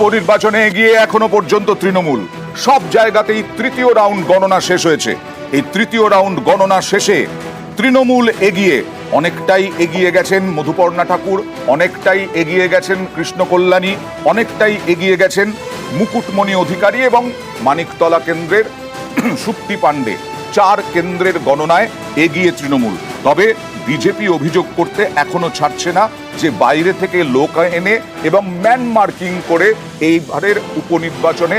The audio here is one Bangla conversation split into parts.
উপনির্বাচনে এগিয়ে এখনো পর্যন্ত তৃণমূল। সব জায়গাতেই তৃতীয় রাউন্ড গণনা শেষ হয়েছে। এই তৃতীয় রাউন্ড গণনা শেষে তৃণমূল এগিয়ে, অনেকটাই এগিয়ে গেছেন মধুপর্ণা ঠাকুর, অনেকটাই এগিয়ে গেছেন কৃষ্ণ কল্যাণী, অনেকটাই এগিয়ে গেছেন মুকুটমণি অধিকারী এবং মানিকতলা কেন্দ্রের সুপ্তি পাণ্ডে। 4 কেন্দ্রের গণনায় এগিয়ে তৃণমূল। তবে বিজেপি অভিযোগ করতে এখনো ছাড়ছে না যে বাইরে থেকে লোক এনে এবং ম্যান মার্কিং করে এইবারের উপনির্বাচনে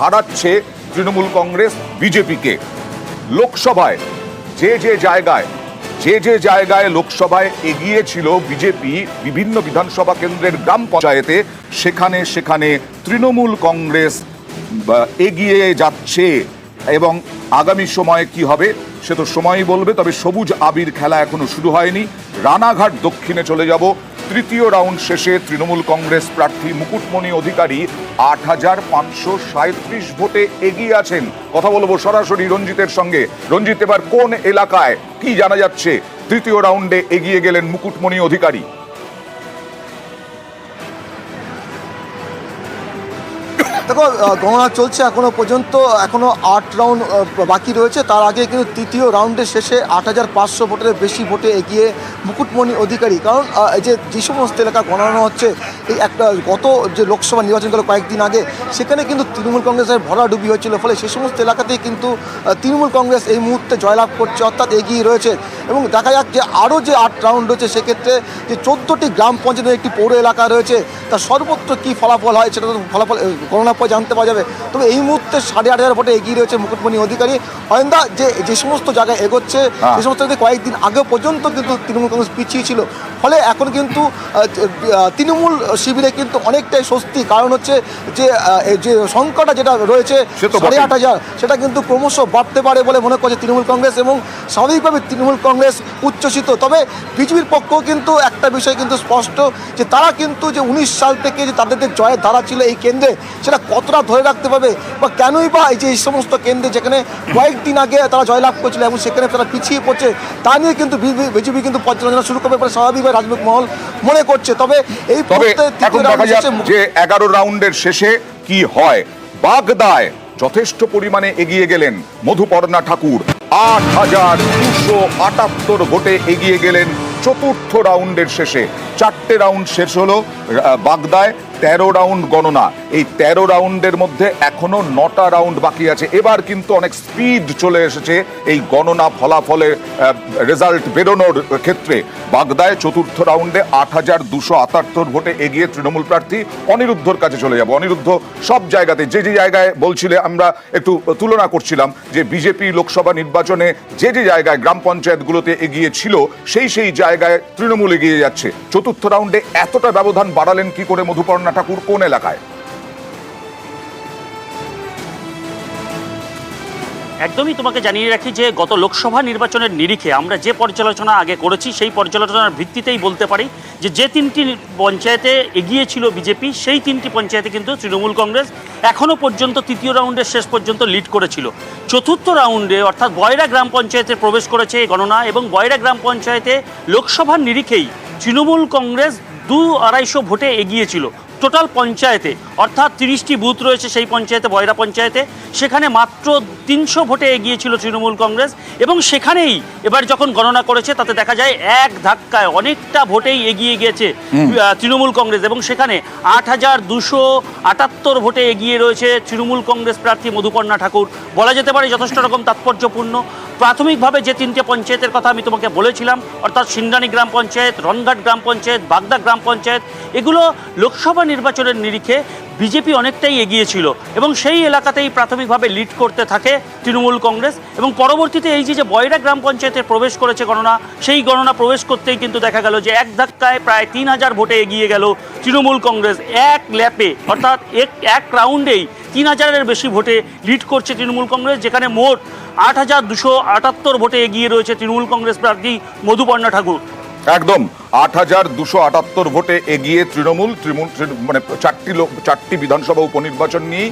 হারাচ্ছে তৃণমূল কংগ্রেস বিজেপিকে। লোকসভায় যে জায়গায় লোকসভায় এগিয়েছিল বিজেপি বিভিন্ন বিধানসভা কেন্দ্রের গ্রাম পঞ্চায়েতে, সেখানে তৃণমূল কংগ্রেস এগিয়ে যাচ্ছে। এবং আগামী সময়ে কি হবে সে তো সময়ই বলবে। তবে সবুজ আবির খেলা এখনো শুরু হয়নি। রানাঘাট দক্ষিণে চলে যাব। তৃতীয় রাউন্ড শেষে তৃণমূল কংগ্রেস প্রার্থী মুকুটমণি অধিকারী 8,537 ভোটে এগিয়ে আছেন। কথা বলবো সরাসরি রঞ্জিতের সঙ্গে। রঞ্জিত, এবার কোন এলাকায় কি জানা যাচ্ছে তৃতীয় রাউন্ডে এগিয়ে গেলেন মুকুটমণি অধিকারী? দেখো, গণনা চলছে এখনো পর্যন্ত, এখনো 8 রাউন্ড বাকি রয়েছে। তার আগে কিন্তু তৃতীয় রাউন্ডের শেষে 8,500 ভোটের বেশি ভোটে এগিয়ে মুকুটমণি অধিকারী। কারণ যে সমস্ত এলাকা গণনা হচ্ছে, এই একটা গত যে লোকসভা নির্বাচন গেল কয়েকদিন আগে, সেখানে কিন্তু তৃণমূল কংগ্রেসের ভরাডুবি হয়েছিল। ফলে সেই সমস্ত এলাকাতেই কিন্তু তৃণমূল কংগ্রেস এই মুহূর্তে জয়লাভ করছে, অর্থাৎ এগিয়ে রয়েছে। এবং দেখা যাক যে আরও যে 8 রাউন্ড রয়েছে, সেক্ষেত্রে যে 14টি গ্রাম পঞ্চায়েতের একটি পৌর এলাকা রয়েছে, তার সর্বত্র কী ফলাফল হয় সেটা তো ফলাফল গণনা পর জানতে পারা যাবে। তবে এই মুহূর্তে 8,500 ভোটে এগিয়ে রয়েছে মুকুটমণি অধিকারী। অয়ন্দা, যে সমস্ত জায়গায় এগোচ্ছে, যে সমস্ত কয়েকদিন আগে পর্যন্ত কিন্তু তৃণমূল কংগ্রেস পিছিয়ে ছিল, ফলে এখন কিন্তু তৃণমূল শিবিরে কিন্তু অনেকটাই স্বস্তি। কারণ হচ্ছে যে সংখ্যাটা যেটা রয়েছে 8,500, সেটা কিন্তু ক্রমশ বাড়তে পারে বলে মনে করছে তৃণমূল কংগ্রেস। এবং স্বাভাবিকভাবে তৃণমূল কংগ্রেস উচ্ছ্বসিত। তবে বিজেপির পক্ষও কিন্তু একটা বিষয় কিন্তু স্পষ্ট, যে তারা কিন্তু যে 19 সাল থেকে যে তাদের যে জয়ের ধারা ছিল এই কেন্দ্রে, সেটা কতটা ধরে রাখতে পারবে, বা কেনই বা এই সমস্ত কেন্দ্রে যেখানে কয়েকদিন আগে তারা জয়লাভ করেছিল এবং সেখানে তারা পিছিয়ে পড়ছে, তা নিয়ে কিন্তু বিজেপি কিন্তু পর্যালোচনা শুরু করবে বলে স্বাভাবিকভাবে রাজনৈতিক মহল মনে করছে। তবে এই এখন দেখা যাক যে 11 রাউন্ডের শেষে কি হয়। বাগদায় যথেষ্ট পরিমাণে এগিয়ে গেলেন মধুপর্ণা ঠাকুর। 8,278 ভোটে এগিয়ে গেলেন চতুর্থ রাউন্ডের শেষে। 4টে রাউন্ড শেষ হলো বাগদায়। 13 রাউন্ড গণনা। এই 13 রাউন্ডের মধ্যে এখনো 9টা রাউন্ড বাকি আছে। এবার কিন্তু অনেক স্পিড চলে এসেছে এই গণনা ফলাফলের রেজাল্ট বেরোনোর ক্ষেত্রে। বাগদায় চতুর্থ রাউন্ডে 8,278 ভোটে এগিয়ে তৃণমূল প্রার্থী অনিরুদ্ধর কাছে চলে যাব। অনিরুদ্ধ, সব জায়গাতে যে জায়গায় বলছিলে, আমরা একটু তুলনা করছিলাম যে বিজেপি লোকসভা নির্বাচনে যে জায়গায় গ্রাম পঞ্চায়েতগুলোতে এগিয়ে ছিল, সেই জায়গায় তৃণমূল এগিয়ে যাচ্ছে। চতুর্থ রাউন্ডে এতটা ব্যবধান বাড়ালেন কি করে মধুপর্ণা ঠাকুর? কোন এলাকায়? একদমই তোমাকে জানিয়ে রাখি যে গত লোকসভা নির্বাচনের নিরিখে আমরা যে পর্যালোচনা আগে করেছি, সেই পর্যালোচনার ভিত্তিতেই বলতে পারি যে 3টি পঞ্চায়েতে এগিয়েছিল বিজেপি, সেই 3টি পঞ্চায়েতে কিন্তু তৃণমূল কংগ্রেস এখনও পর্যন্ত তৃতীয় রাউন্ডের শেষ পর্যন্ত লিড করেছিল। চতুর্থ রাউন্ডে অর্থাৎ বয়রা গ্রাম পঞ্চায়েতে প্রবেশ করেছে এই গণনা, এবং বয়রা গ্রাম পঞ্চায়েতে লোকসভার নিরিখেই তৃণমূল কংগ্রেস 200-250 ভোটে এগিয়েছিল। টোটাল পঞ্চায়েতে অর্থাৎ 30টি বুথ রয়েছে সেই পঞ্চায়েতে, বয়রা পঞ্চায়েতে, সেখানে মাত্র 300 ভোটে এগিয়েছিল তৃণমূল কংগ্রেস। এবং সেখানেই এবার যখন গণনা করেছে তাতে দেখা যায় এক ধাক্কায় অনেকটা ভোটেই এগিয়ে গিয়েছে তৃণমূল কংগ্রেস। এবং সেখানে 8,278 ভোটে এগিয়ে রয়েছে তৃণমূল কংগ্রেস প্রার্থী মধুপর্ণা ঠাকুর। বলা যেতে পারে যথেষ্ট রকম তাৎপর্যপূর্ণ। প্রাথমিকভাবে যে 3টে পঞ্চায়েতের কথা আমি তোমাকে বলেছিলাম, অর্থাৎ সিন্দানি গ্রাম পঞ্চায়েত, রনঘাট গ্রাম পঞ্চায়েত, বাগদা গ্রাম পঞ্চায়েত, এগুলো লোকসভা নির্বাচনের নিরিখে বিজেপি অনেকটাই এগিয়েছিল এবং সেই এলাকাতেই প্রাথমিকভাবে লিড করতে থাকে তৃণমূল কংগ্রেস। এবং পরবর্তীতে এই যে বয়রা গ্রাম পঞ্চায়েতে প্রবেশ করেছে গণনা, সেই গণনা প্রবেশ করতেই কিন্তু দেখা গেল যে এক ধাক্কায় প্রায় 3,000 ভোটে এগিয়ে গেল তৃণমূল কংগ্রেস। এক ল্যাপে অর্থাৎ এক রাউন্ডেই 3,000-এর বেশি ভোটে লিড করছে তৃণমূল কংগ্রেস, যেখানে মোট 8,278 ভোটে এগিয়ে রয়েছে তৃণমূল কংগ্রেস প্রার্থী মধুপর্ণা ঠাকুর। একদম 8,278 ভোটে এগিয়ে তৃণমূল মানে 4টি বিধানসভা উপনির্বাচন নিয়ে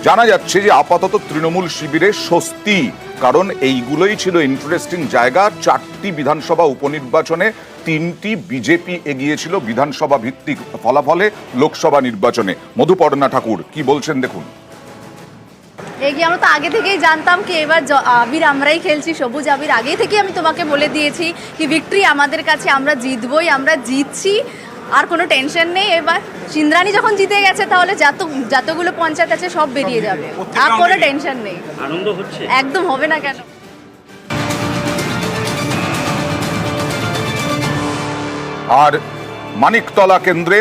জানা যাচ্ছে যে আপাতত তৃণমূল শিবিরে স্বস্তি, কারণ এইগুলোই ছিল ইন্টারেস্টিং জায়গা। 4টি বিধানসভা উপনির্বাচনে 3টি বিজেপি এগিয়েছিল বিধানসভা ভিত্তিক ফলাফলে লোকসভা নির্বাচনে। মধুপর্ণা ঠাকুর কি বলছেন দেখুন। এগিয়ে আমরা তো আগে থেকেই জানতাম কি এবার আবির আমরাই খেলছি, সবুজ আবির। আগে থেকেই আমি তোমাকে বলে দিয়েছি কি ভিক্টরি আমাদের কাছে, আমরা জিতবই, আমরা জিতছি, আর কোনো টেনশন নেই। এবার সিন্দ্রানি যখন জিতে গেছে তাহলে যতগুলো পঞ্চায়েত আছে সব বেরিয়ে যাবে, আর কোনো টেনশন নেই। আনন্দ হচ্ছে একদম, হবে না কেন। আর মানিকতলা কেন্দ্রে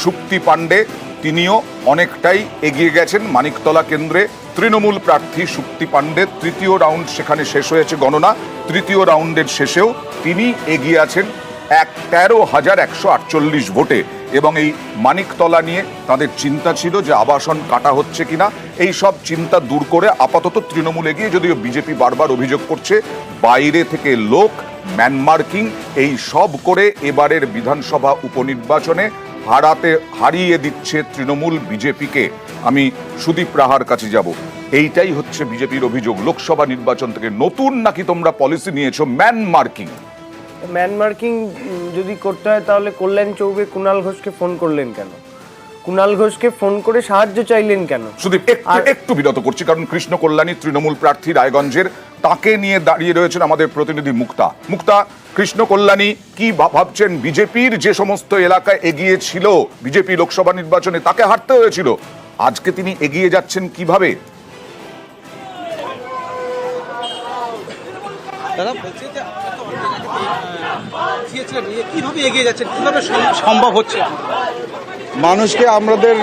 শুক্তি পাণ্ডে তিনিও অনেকটাই এগিয়ে গেছেন। মানিকতলা কেন্দ্রে তৃণমূল প্রার্থী শুক্তি পাণ্ডের 3য় রাউন্ড সেখানে শেষ হয়েছে গণনা। 3য় রাউন্ডের শেষেও তিনি এগিয়ে আছেন 13,148 ভোটে। এবং এই মানিকতলা নিয়ে তাদের চিন্তা ছিল যে আবাসন কাটা হচ্ছে কিনা, এই সব চিন্তা দূর করে আপাতত তৃণমূল এগিয়ে, যদিও বিজেপি বারবার অভিযোগ করছে বাইরে থেকে লোক ম্যানমার্কিং এই সব করে এবারের বিধানসভা উপনির্বাচনে হারিয়ে দিচ্ছে তৃণমূল বিজেপিকে। আমি সুদীপ রাহার কাছে যাব। এইটাই হচ্ছে বিজেপির অভিযোগ লোকসভা নির্বাচন থেকে। নতুন নাকি তোমরা পলিসি নিয়েছো ম্যানমার্কিং? ম্যানমার্কিং যদি করতে হয় তাহলে কল্যাণ চৌবে কুণাল ঘোষকে ফোন করলেন কেন? কুণাল ঘোষকে ফোন করে সাহায্য চাইলেন কেন? সুদীপ একটু বিরত করছি, কারণ কৃষ্ণ কল্যাণী তৃণমূল প্রার্থী রায়গঞ্জের, তাকে নিয়ে দাঁড়িয়ে রয়েছেন আমাদের প্রতিনিধি মুক্তা। কৃষ্ণ কল্যাণী কি ভাবছেন? বিজেপির যে সমস্ত এলাকায় এগিয়ে ছিল বিজেপি লোকসভা নির্বাচনে, তাকে হারতে হয়েছিল, আজকে তিনি এগিয়ে যাচ্ছেন কিভাবে? দাদা বলছে যে কিভাবে এগিয়ে যাচ্ছেন, কিভাবে সম্ভব হচ্ছে? মানুষকে আমাদের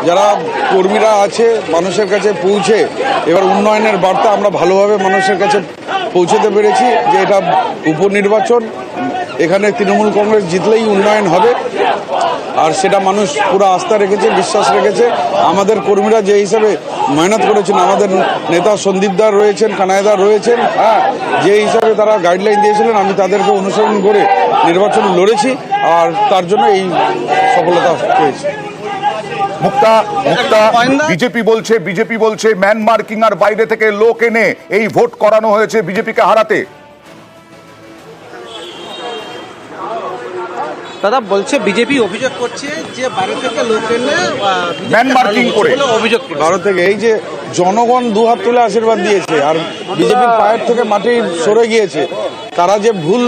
যারা কর্মীরা আছে মানুষের কাছে পৌঁছে এবার উন্নয়নের বার্তা আমরা ভালোভাবে মানুষের কাছে পৌঁছতে পেরেছি যে এটা উপনির্বাচন, এখানে তৃণমূল কংগ্রেস জিতলেই উন্নয়ন হবে। আর সেটা মানুষ পুরো আস্থা রেখেছে, বিশ্বাস রেখেছে। আমাদের কর্মীরা যে হিসাবে মেহনত করেছেন, আমাদের নেতা সন্দীপদার রয়েছেন, কানাইদার রয়েছেন, হ্যাঁ, যে হিসাবে তারা গাইডলাইন দিয়েছিলেন আমি তাদেরকে অনুসরণ করে নির্বাচন লড়েছি, আর তার জন্য এই সফলতা পেয়েছি। মুক্তা, বিজেপি বলছে ম্যানমার্কিং আর বাইরে থেকে লোক এনে এই ভোট করানো হয়েছে বিজেপিকে হারাতে। দাদা বলছে বিজেপি অভিযোগ করছে যে বাইরে থেকে লোক এনে ম্যানমার্কিং করে অভিযোগ করে। ভারত থেকে এই যে জনগণ দুহাত তুলে আশীর্বাদ দিয়েছে আর বিজেপির পায়ের থেকে মাটি সরে গিয়েছে। তারা যে ভুল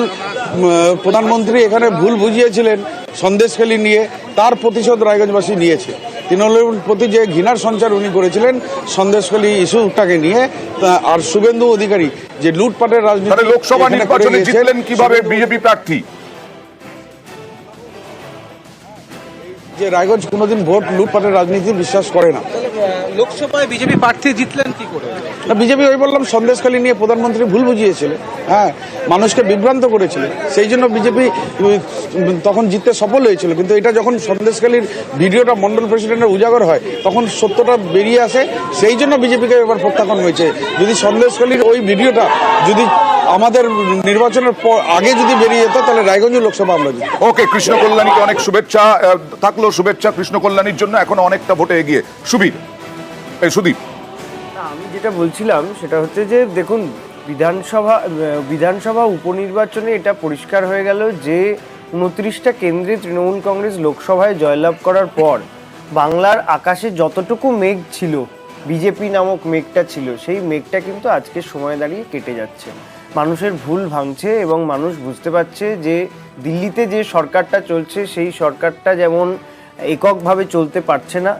প্রধানমন্ত্রী এখানে ভুল বুঝিয়েছিলেন সন্দেশখালী নিয়ে, তার প্রতিশোধ রায়গঞ্জবাসী নিয়েছে। তৃণমূলের প্রতি যে ঘৃণার সঞ্চার উনি করেছিলেন সন্দেশখালী ইস্যুটাকে নিয়ে, আর শুভেন্দু অধিকারী যে লুটপাটের রাজনীতি লোকসভা নির্বাচনে জিতলেন কিভাবে বিজেপি প্রার্থী? যে রায়গঞ্জ কোনোদিন ভোট লুটপাটের রাজনীতি বিশ্বাস করে না। লোকসভায় বিজেপি প্রার্থী জিতলেন কি করে? না, বিজেপি ওই বললাম সন্দেশখালী নিয়ে প্রধানমন্ত্রী ভুল বুঝিয়েছিলেন, হ্যাঁ, মানুষকে বিভ্রান্ত করেছিলেন, সেই জন্য বিজেপি তখন জিততে সফল হয়েছিল। কিন্তু এটা যখন সন্দেশখালীর ভিডিওটা মন্ডল প্রেসিডেন্টের উজাগর হয় তখন সত্যটা বেরিয়ে আসে, সেই জন্য বিজেপিকে এবার প্রত্যাখ্যান হয়েছে। যদি সন্দেশখালীর ওই ভিডিওটা যদি আমাদের নির্বাচনের আগে যদি বেরিয়ে যেত তাহলে রায়গঞ্জ লোকসভা আমরা জিততাম। ওকে, কৃষ্ণ কল্যাণীকে অনেক শুভেচ্ছা থাকলো। শুভেচ্ছা কৃষ্ণ কল্যাণীর জন্য, এখন অনেকটা ভোটে এগিয়ে সুদীপ। আমি যেটা বলছিলাম সেটা হচ্ছে যে দেখুন, বিধানসভা উপনির্বাচনে এটা পরিষ্কার হয়ে গেল যে 29টা কেন্দ্রে তৃণমূল কংগ্রেস লোকসভায় জয়লাভ করার পর বাংলার আকাশে যতটুকু মেঘ ছিল, বিজেপি নামক মেঘটা ছিল, সেই মেঘটা কিন্তু আজকের সময় দাঁড়িয়ে কেটে যাচ্ছে। মানুষের ভুল ভাঙছে এবং মানুষ বুঝতে পারছে যে দিল্লিতে যে সরকারটা চলছে সেই সরকারটা যেমন এককভাবে চলতে পারছে না।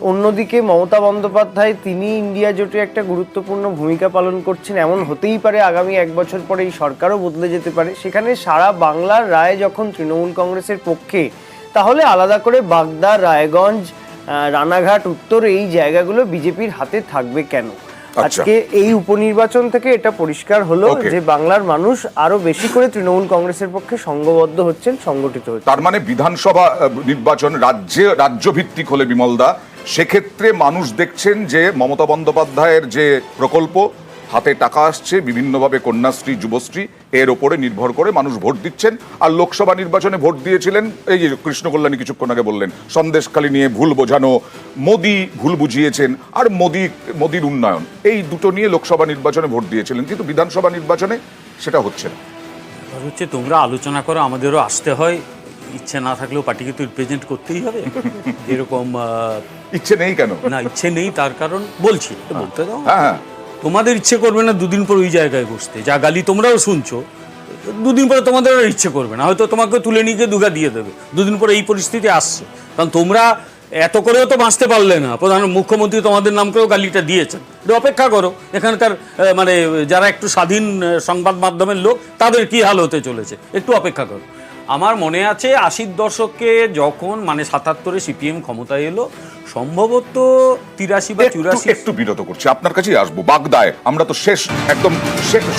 অন্যদিকে মমতা বন্দ্যোপাধ্যায় তিনি ইন্ডিয়া জোটে একটা গুরুত্বপূর্ণ ভূমিকা পালন করছেন, এমন হতেই পারে আগামী 1 বছর পরে এই সরকারও বদলে যেতে পারে। সেখানে সারা বাংলার রায় যখন তৃণমূল কংগ্রেসের পক্ষে, তাহলে আলাদা করে বাগদা, রায়গঞ্জ, রানাঘাট উত্তর এই জায়গাগুলো বিজেপির হাতে থাকবে কেন? আজকে এই উপনির্বাচন থেকে এটা পরিষ্কার হলো যে বাংলার মানুষ আরো বেশি করে তৃণমূল কংগ্রেসের পক্ষে সংঘবদ্ধ হচ্ছেন, সংগঠিত হচ্ছেন। তার মানে বিধানসভা নির্বাচন রাজ্য ভিত্তিক হলে, বিমলদা, সেক্ষেত্রে মানুষ দেখছেন যে মমতা বন্দ্যোপাধ্যায়ের যে প্রকল্প হাতে টাকা আসছে, বিভিন্নভাবে কন্যাশ্রী, যুবশ্রী, এর ওপরে নির্ভর করে মানুষ ভোট দিচ্ছেন। আর লোকসভা নির্বাচনে ভোট দিয়েছিলেন, এই যে কৃষ্ণ কল্যাণী কিছুক্ষণ আগে বললেন, সন্দেশখালী নিয়ে ভুল বোঝানো, মোদি ভুল বুঝিয়েছেন, আর মোদির উন্নয়ন, এই দুটো নিয়ে লোকসভা নির্বাচনে ভোট দিয়েছিলেন। কিন্তু বিধানসভা নির্বাচনে সেটা হচ্ছে না। হচ্ছে তোমরা আলোচনা করো, আমাদেরও আসতে হয়, ইচ্ছে না থাকলেও পার্টিকে তো রিপ্রেজেন্ট করতেই হবে। এরকম ইচ্ছে নেই কেন? না, ইচ্ছে নেই তার কারণ বলছি, বলতে দাও। হ্যাঁ, তোমাদের ইচ্ছে করবে না দুদিন পর ওই জায়গায় বসতে, যা গালি তোমরাও শুনছো, দুদিন পরে তোমাদের আর ইচ্ছে করবে না, হয়তো তোমাকে তুলে নিয়ে গিয়ে দুগা দিয়ে দেবে। দুদিন পরে এই পরিস্থিতি আসছে, কারণ তোমরা এত করেও তো বাঁচতে পারলে না। প্রধান মুখ্যমন্ত্রী তোমাদের নাম করেও গালিটা দিয়েছেন। একটু অপেক্ষা করো, এখানকার মানে যারা একটু স্বাধীন সংবাদ মাধ্যমের লোক, তাদের কি হাল হতে চলেছে, একটু অপেক্ষা করো। আমার মনে আছে 80-র দশকে যখন মানে 77-এ সিপিএম ক্ষমতায় এলো, সম্ভবত 83 বা 84। একটু বিরত করছি, আপনার কাছেই আসবো। বাগদায় আমরা তো শেষ, একদম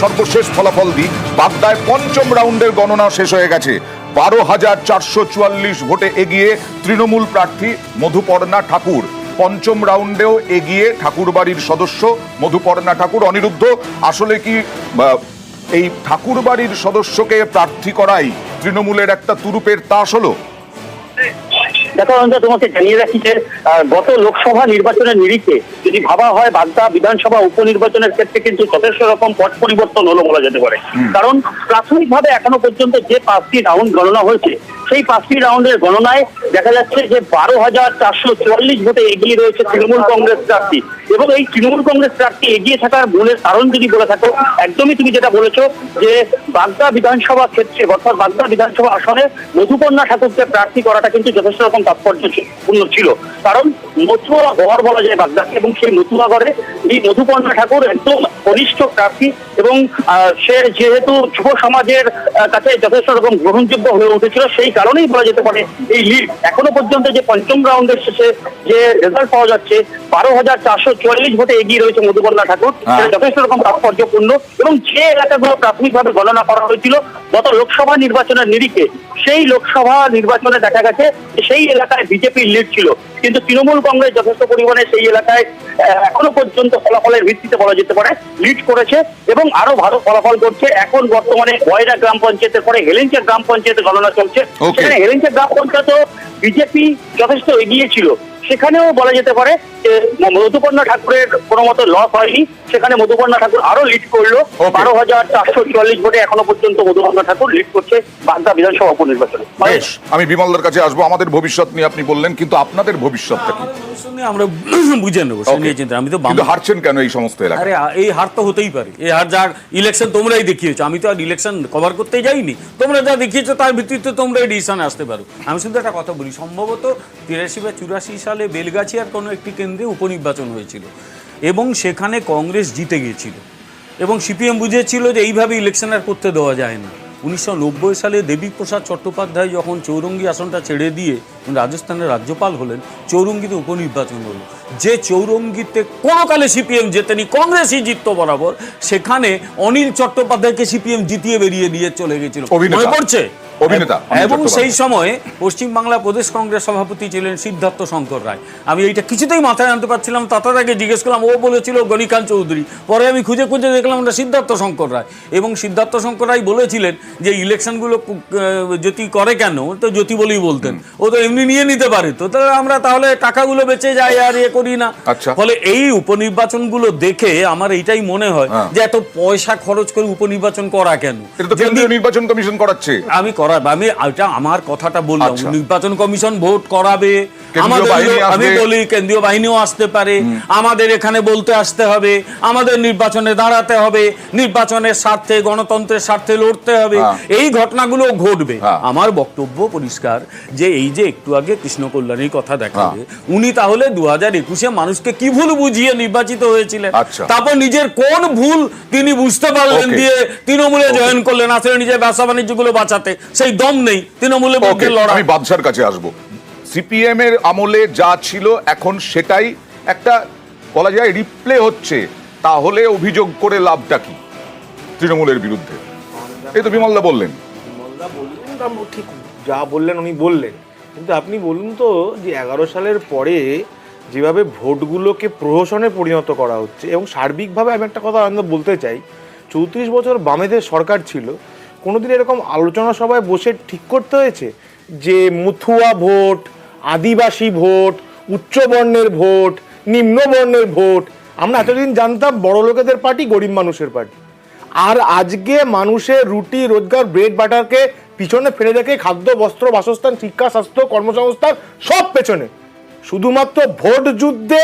সর্বশেষ ফলাফল দিই। বাগদায় পঞ্চম রাউন্ডের গণনা শেষ হয়ে গেছে। 12,444 ভোটে এগিয়ে তৃণমূল প্রার্থী মধুপর্ণা ঠাকুর। পঞ্চম রাউন্ডেও এগিয়ে ঠাকুরবাড়ির সদস্য মধুপর্ণা ঠাকুর। অনিরুদ্ধ, আসলে কি এই ঠাকুরবাড়ির সদস্যকে প্রার্থী করাই তৃণমূলের একটা তুরুপের তাস হলো? দেখো অন্ত, তোমাকে জানিয়ে রাখি যে গত লোকসভা নির্বাচনের নিরিখে যদি ভাবা হয়, বাগদা বিধানসভা উপনির্বাচনের ক্ষেত্রে কিন্তু যথেষ্ট রকম পট পরিবর্তন হলো বলা যেতে পারে। কারণ প্রাথমিকভাবে এখনো পর্যন্ত যে 5টি রাউন্ড গণনা হয়েছে, সেই 5টি রাউন্ডের গণনায় দেখা যাচ্ছে যে 12,444 ভোটে এগিয়ে রয়েছে তৃণমূল কংগ্রেস প্রার্থী। এবং এই তৃণমূল কংগ্রেস প্রার্থী এগিয়ে থাকার মূলের কারণ যদি বলে থাকো, একদমই তুমি যেটা বলেছো যে বাগদা বিধানসভা ক্ষেত্রে, অর্থাৎ বাগদা বিধানসভা আসনে মধুপর্ণা ঠাকুরকে প্রার্থী করাটা কিন্তু যথেষ্ট রকম তাৎপর্যপূর্ণ ছিল। কারণ মথুয়া গড় বলা যায় বাগদাকে, এবং সেই মথুয়া গড়ে এই মধুপর্ণা ঠাকুর একদম কনিষ্ঠ প্রার্থী, এবং সে যেহেতু যুব সমাজের কাছে যথেষ্ট রকম গ্রহণযোগ্য হয়ে উঠেছিল, সেই কারণেই বলা যেতে পারে এই লিড। এখনো পর্যন্ত যে পঞ্চম রাউন্ডের শেষে যে রেজাল্ট পাওয়া যাচ্ছে, 12,444 ভোটে এগিয়ে রয়েছে মধুপর্ণা ঠাকুর, সেটা যথেষ্ট রকম তাৎপর্যপূর্ণ। এবং যে এলাকাগুলো প্রাথমিকভাবে গণনা করা হয়েছিল গত লোকসভা নির্বাচনের নিরিখে, সেই লোকসভা নির্বাচনে দেখা গেছে যে সেই এলাকায় বিজেপির লিড ছিল, কিন্তু তৃণমূল কংগ্রেস যথেষ্ট পরিমাণে সেই এলাকায় এখনো পর্যন্ত ফলাফলের ভিত্তিতে বলা যেতে পারে লিড করেছে, এবং আরো ভালো ফলাফল করছে। এখন বর্তমানে বয়রা গ্রাম পঞ্চায়েতের পরে হেলেঞ্চা গ্রাম পঞ্চায়েতে গণনা চলছে। সেখানে হেলেঞ্চা গ্রাম পঞ্চায়েতও বিজেপি যথেষ্ট এগিয়ে ছিল, সেখানেও বলা যেতে পারে যে মধুপর্ণা ঠাকুরের কোনো মতো লস হয়নি। সেখানে মধুপর্ণা ঠাকুর আরো লিড করলো। 12,444 ভোটে এখনো পর্যন্ত মধুপর্ণা ঠাকুর লিড করছে বাগদা বিধানসভা উপনির্বাচনে। আমি বিমলদার কাছে আসবো। আমাদের ভবিষ্যৎ নিয়ে আপনি বললেন, কিন্তু আপনাদের ভবিষ্যৎটা কি? আমরা বুঝে নেবো, আমি তো হারছেন কেন এই সমস্ত এলাকায়? আরে এই হার তো হতেই পারে, এই হার যা ইলেকশন তোমরাই দেখিয়েছো, আমি তো আর ইলেকশন কভার করতে যাইনি। তোমরা যা দেখিয়েছো তার ভিত্তিতে তোমরা এই ডিসিশনে আসতে পারো। আমি শুধু একটা কথা বলি, সম্ভবত 83 বা 84 সালে বেলগাছিয়ার কোনো একটি কেন্দ্রে উপনির্বাচন হয়েছিল, এবং সেখানে কংগ্রেস জিতে গিয়েছিল, এবং সিপিএম বুঝেছিল যে এইভাবে ইলেকশন আর করতে দেওয়া যায় না। 1990 সালে দেবীপ্রসাদ চট্টোপাধ্যায় যখন চৌরঙ্গি আসনটা ছেড়ে দিয়ে রাজস্থানের রাজ্যপাল হলেন, চৌরঙ্গিতে উপনির্বাচন হলো। যে চৌরঙ্গিতে কোনো কালে সিপিএম জেতেনি, কংগ্রেসই জিতত বরাবর, সেখানে অনিল চট্টোপাধ্যায়কে সিপিএম জিতিয়ে বেরিয়ে দিয়ে চলে গেছিল, মনে পড়ছে? এবং সেই সময় পশ্চিমবাংলা প্রদেশ কংগ্রেস সভাপতি ছিলেন সিদ্ধার্থ শঙ্কর রায়। আমি এইটা কিছুতেই মাথায় আনতে পারছিলাম, তাতাকে জিজ্ঞেস করলাম, ও বলেছিল গণিকান্ত চৌধুরী। পরে আমি খুঁজে খুঁজে দেখলাম ওটা সিদ্ধার্থ শঙ্কর রায়, এবং সিদ্ধার্থ শঙ্কর রায় বলেছিলেন যে ইলেকশনগুলো জ্যোতি করে কেন, তো জ্যোতি বলেই বলতেন, ও তো এমনি নিয়ে নিতে পারে, তো আমরা তাহলে টাকাগুলো বেঁচে যাই আর ইয়ে করি না। ফলে এই উপনির্বাচনগুলো দেখে আমার এইটাই মনে হয় যে এত পয়সা খরচ করে উপনির্বাচন করা কেন? নির্বাচন কমিশন করাচ্ছে, আমি এটা আমার কথাটা বললাম, নির্বাচন কমিশন ভোট করাবে, আমি বলি কেন্দ্রীয় বাহিনীও আসতে পারে, আমাদের এখানে বলতে আসতে হবে, আমাদের নির্বাচনে দাঁড়াতে হবে, নির্বাচনের স্বার্থে গণতন্ত্রের স্বার্থে লড়তে হবে, এই ঘটনাগুলো ঘটবে। আমার বক্তব্য পরিষ্কার যে এই যে একটু আগে কৃষ্ণ কল্যাণীর কথা দেখাবে, উনি তাহলে 2021-এ মানুষকে কি ভুল বুঝিয়ে নির্বাচিত হয়েছিলেন, তারপর নিজের কোন ভুল তিনি বুঝতে পারলেন দিয়ে তৃণমূলে জয়েন করলেন, আসলে নিজের ব্যবসা বাণিজ্যগুলো বাঁচাতে সেই দম নেই তৃণমূলের পক্ষে লড়া। আমি বাদশার কাছে আসবো। সিপিএম এর আমলে যা ছিল এখন সেটাই একটা বলা যায় রিপ্লে হচ্ছে, তাহলে অভিযোগ করে লাভটা কি তৃণমূলের বিরুদ্ধে? এই তো বিমলদা বললেন, ঠিক যা বললেন উনি বললেন, কিন্তু আপনি বলুন তো যে 11 সালের পরে যেভাবে ভোটগুলোকে প্রহসনে পরিণত করা হচ্ছে, এবং সার্বিকভাবে আমি একটা কথা আনন্দ বলতে চাই, 34 বছর বামেদের সরকার ছিল, কোনোদিন এরকম আলোচনা সভায় বসে ঠিক করতে হয়েছে যে মথুয়া ভোট, আদিবাসী ভোট, উচ্চবর্ণের ভোট, নিম্নবর্ণের ভোট? আমরা এতদিন জানতাম বড় লোকেদের পার্টি, গরিব মানুষের পার্টি। আর আজকে মানুষের রুটি রোজগার, ব্রেড বাটারকে পিছনে ফেলে রেখে খাদ্য, বস্ত্র, বাসস্থান, শিক্ষা, স্বাস্থ্য, কর্মসংস্থান সব পেছনে, শুধুমাত্র ভোট যুদ্ধে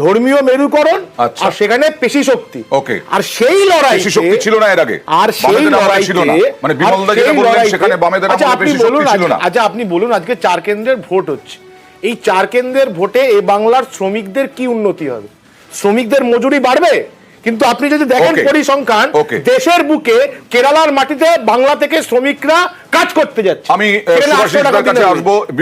ধর্মীয় মেরুকরণ আর সেখানে পেশি শক্তি। ওকে, আর সেই লড়াই পেশি শক্তি ছিল না এর আগে, আর সেই লড়াই ছিল না, মানে বিমলদা যেটা বললেন সেখানে বামেদের আমলে পেশি শক্তি ছিল না। আচ্ছা আপনি বলুন, আজকে 4 কেন্দ্রের ভোট হচ্ছে, এই 4 কেন্দ্রের ভোটে এ বাংলার শ্রমিকদের কি উন্নতি হবে? শ্রমিকদের মজুরি বাড়বে, কিন্তু আপনি যদি দেখেন পরিসংখ্যান, দেশের বুকে কেরালার মাটিতে বাংলা থেকে শ্রমিকরা কাজ করতে যাচ্ছে। আমি সুভাষিসদার কাছে আসবো।